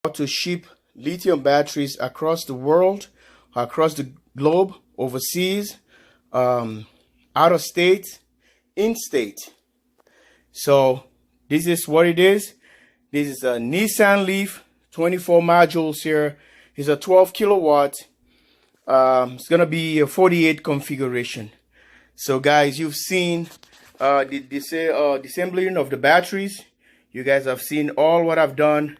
how to ship lithium batteries across the world, across the globe, overseas, out of state, in state. So this is what it is. This is a Nissan Leaf, 24 modules here. It's a 12 kilowatt. It's gonna be a 48 configuration. So guys, you've seen the assembling of the batteries. You guys have seen all what I've done,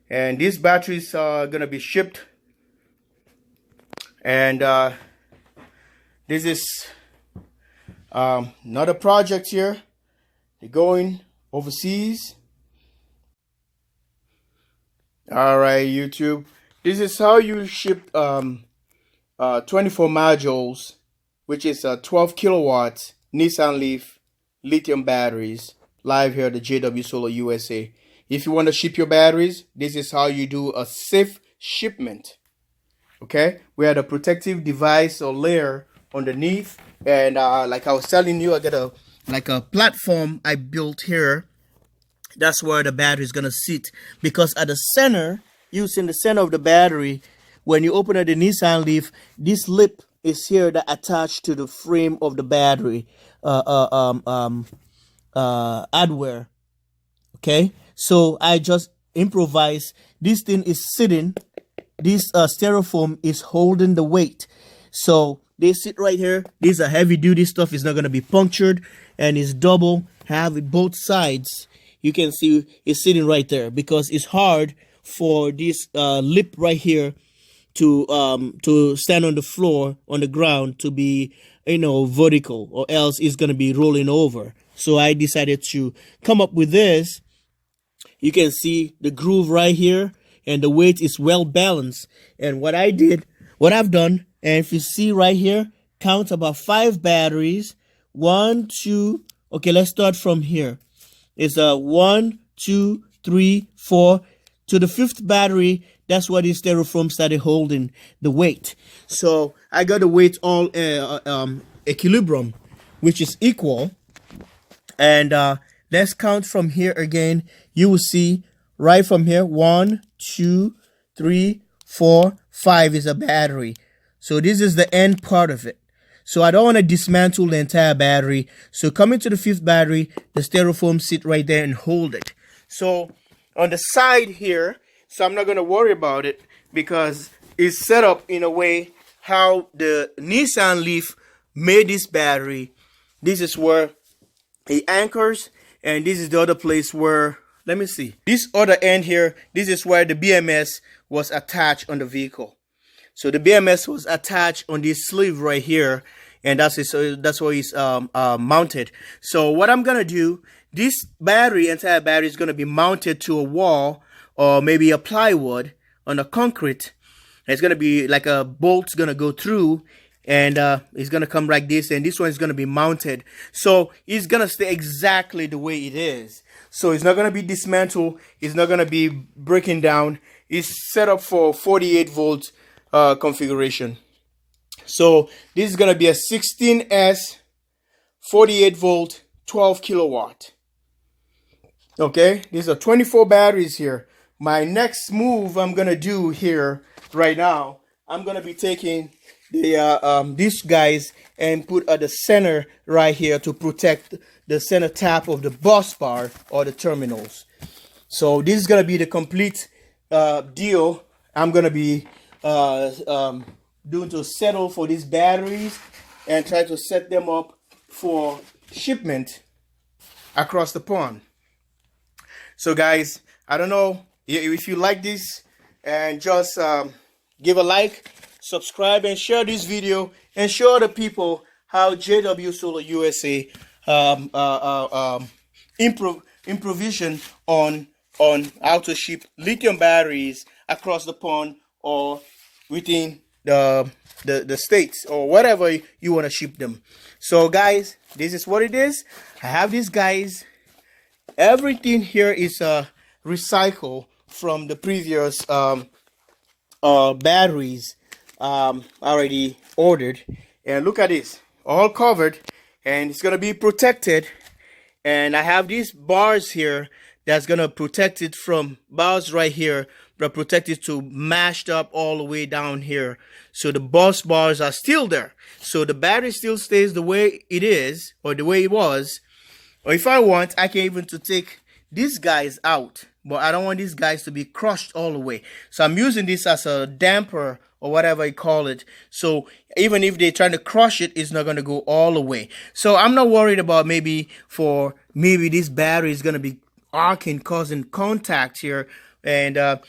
and these batteries are gonna be shipped. And this is another project here. They're going overseas. All right, YouTube. This is how you ship 24 modules, which is 12 kilowatts Nissan Leaf lithium batteries, live here at the JW Solar USA. If you want to ship your batteries, this is how you do a safe shipment. Okay, we had a protective device or layer underneath, and like I was telling you, I got a platform I built here. That's where the battery is gonna sit, because at the center, using the center of the battery, when you open up the Nissan Leaf, this lip is here that attached to the frame of the battery hardware. Okay, so I just improvise. This thing is sitting. This styrofoam is holding the weight, so they sit right here. These are heavy duty stuff. It's not gonna be punctured, and it's double. Have it both sides. You can see it's sitting right there because it's hard for this lip right here to stand on the floor, on the ground, to be, vertical, or else it's gonna be rolling over. So I decided to come up with this. You can see the groove right here, and the weight is well balanced. And what I've done, and if you see right here, count about 5 batteries. 1, 2. Okay, let's start from here. It's 1, 2, 3, 4. To the 5th battery, that's where the styrofoam started holding the weight. So I got the weight all equilibrium, which is equal. And let's count from here again. You will see right from here, 1, 2, 3, 4, 5 is a battery. So this is the end part of it. So I don't want to dismantle the entire battery. So coming to the 5th battery, the styrofoam sit right there and hold it. So on the side here, so I'm not going to worry about it because it's set up in a way how the Nissan Leaf made this battery. This is where it anchors, and this is the other place where, let me see, this other end here, this is where the BMS was attached on the vehicle. So the BMS was attached on this sleeve right here, and that's where it's mounted. So what I'm gonna do, this entire battery is gonna be mounted to a wall or maybe a plywood on a concrete. It's gonna be like a bolt's gonna go through, and it's gonna come like this, and this one is gonna be mounted. So it's gonna stay exactly the way it is. So it's not gonna be dismantled. It's not gonna be breaking down. It's set up for 48 volt configuration. So this is gonna be a 16S 48 volt 12 kilowatt. Okay, these are 24 batteries here. My next move I'm gonna do here right now, I'm gonna be taking the these guys and put at the center right here to protect the center tap of the bus bar or the terminals. So this is gonna be the complete deal I'm gonna be doing to settle for these batteries and try to set them up for shipment across the pond. So guys, I don't know if you like this, and just give a like, subscribe, and share this video, and show other people how JW Solar USA improvisation on how to ship lithium batteries across the pond or within the states or whatever you want to ship them. So guys, this is what it is. I have these guys. Everything here is recycled from the previous batteries already ordered. And look at this, all covered, and it's gonna be protected. And I have these bars here that's gonna protect it from bars right here, protected to mashed up all the way down here. So the bus bars are still there. So the battery still stays the way it is, or the way it was. Or if I want, I can even to take these guys out, but I don't want these guys to be crushed all the way. So I'm using this as a damper or whatever you call it. So even if they're trying to crush it, it's not going to go all the way. So I'm not worried about maybe this battery is going to be arcing, causing contact here, and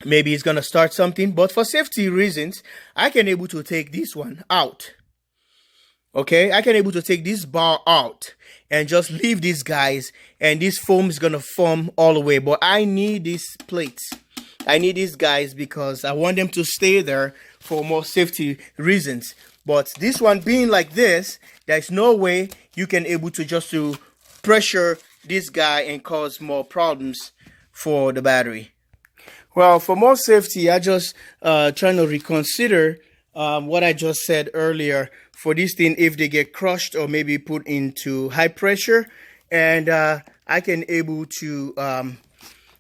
maybe it's going to start something. But for safety reasons, I can able to take this one out. Okay, I can able to take this bar out and just leave these guys, and this foam is gonna form all the way. But I need these plates. I need these guys because I want them to stay there for more safety reasons. But this one being like this, there's no way you can able to just to pressure this guy and cause more problems for the battery. Well, for more safety, I just trying to reconsider what I just said earlier. For this thing, if they get crushed or maybe put into high pressure, and I can able to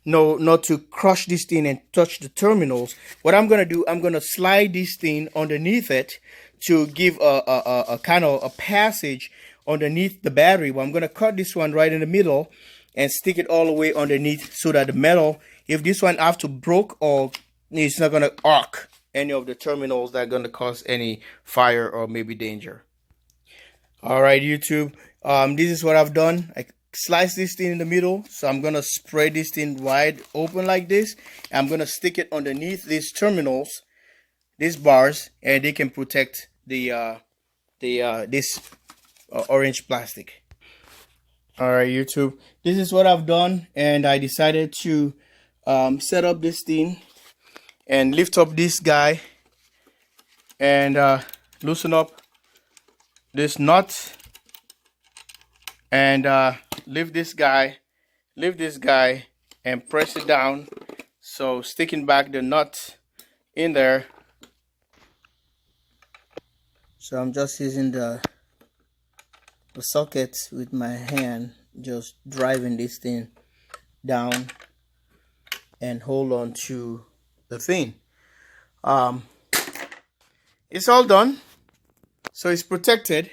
not to crush this thing and touch the terminals. What I'm gonna do, I'm gonna slide this thing underneath it to give a kind of a passage underneath the battery. Well, I'm gonna cut this one right in the middle and stick it all the way underneath so that the metal, if this one have to broke, or it's not gonna arc any of the terminals that are going to cause any fire or maybe danger. All right, YouTube, this is what I've done. I slice this thing in the middle, so I'm going to spread this thing wide open like this. I'm going to stick it underneath these terminals, these bars, and they can protect the this orange plastic. All right, YouTube, this is what I've done, and I decided to set up this thing and lift up this guy and loosen up this nut, and lift this guy and press it down, so sticking back the nut in there. So I'm just using the socket with my hand, just driving this thing down and hold on to the thing. It's all done, so it's protected.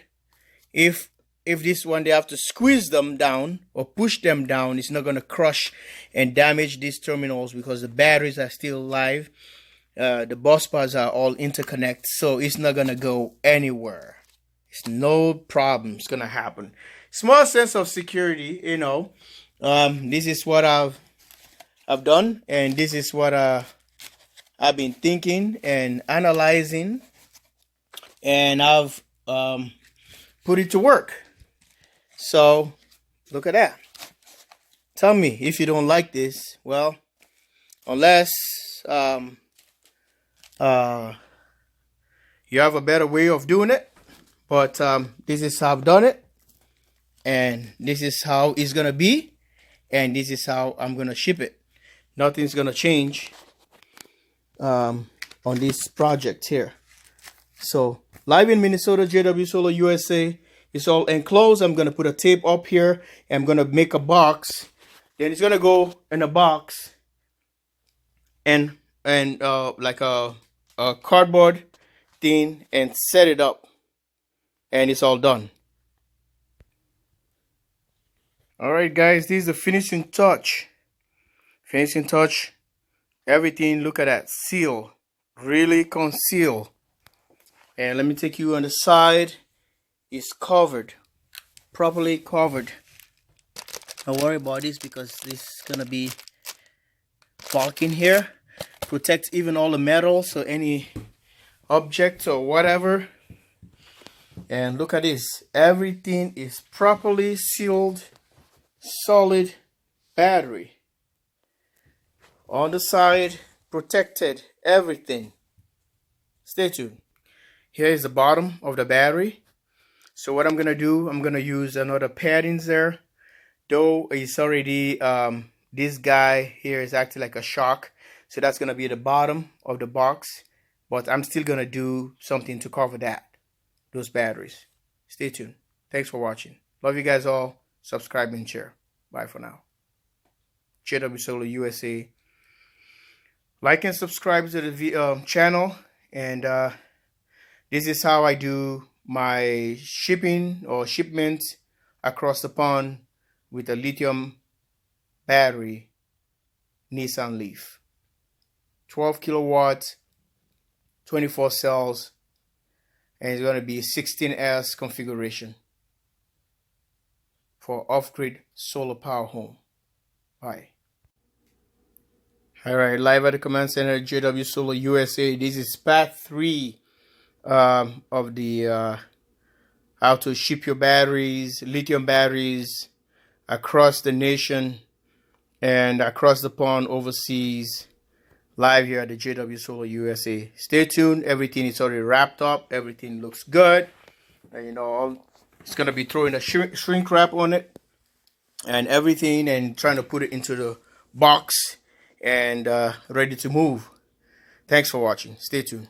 If this one, they have to squeeze them down or push them down, it's not going to crush and damage these terminals because the batteries are still live. The bus bars are all interconnected, so it's not going to go anywhere. It's no problem. It's going to happen. Small sense of security, you know. This is what I've done, and this is what I've been thinking and analyzing, and I've put it to work. So look at that. Tell me if you don't like this. Well, unless you have a better way of doing it, but this is how I've done it, and this is how it's gonna be, and this is how I'm gonna ship it. Nothing's gonna change on this project here. So live in Minnesota, JW Solar USA. It's all enclosed. I'm gonna put a tape up here. I'm gonna make a box. Then it's gonna go in a box and like a cardboard thing, and set it up, and it's all done. All right, guys, this is the finishing touch. Finishing touch. Everything, look at that, seal, really conceal. And let me take you on the side. It's covered, properly covered. Don't worry about this because this is gonna be bulking here. Protects even all the metal, so any object or whatever. And look at this, everything is properly sealed, solid battery. On the side, protected, everything. Stay tuned. Here is the bottom of the battery. So what I'm gonna do, I'm gonna use another paddings there. Though it's already this guy here is acting like a shock, so that's gonna be the bottom of the box. But I'm still gonna do something to cover those batteries. Stay tuned. Thanks for watching. Love you guys all. Subscribe and share. Bye for now. JW Solar USA. Like and subscribe to the channel. And this is how I do my shipping or shipment across the pond with a lithium battery Nissan Leaf. 12 kilowatts, 24 cells, and it's going to be 16S configuration for off-grid solar power home. Bye. All right, live at the command center, jwsolarusa. This is part 3 of the how to ship your batteries, lithium batteries, across the nation and across the pond overseas, live here at the jwsolarusa. Stay tuned. Everything is already wrapped up. Everything looks good. And, you know, it's going to be throwing a shrink wrap on it and everything and trying to put it into the box and ready to move. Thanks for watching. Stay tuned.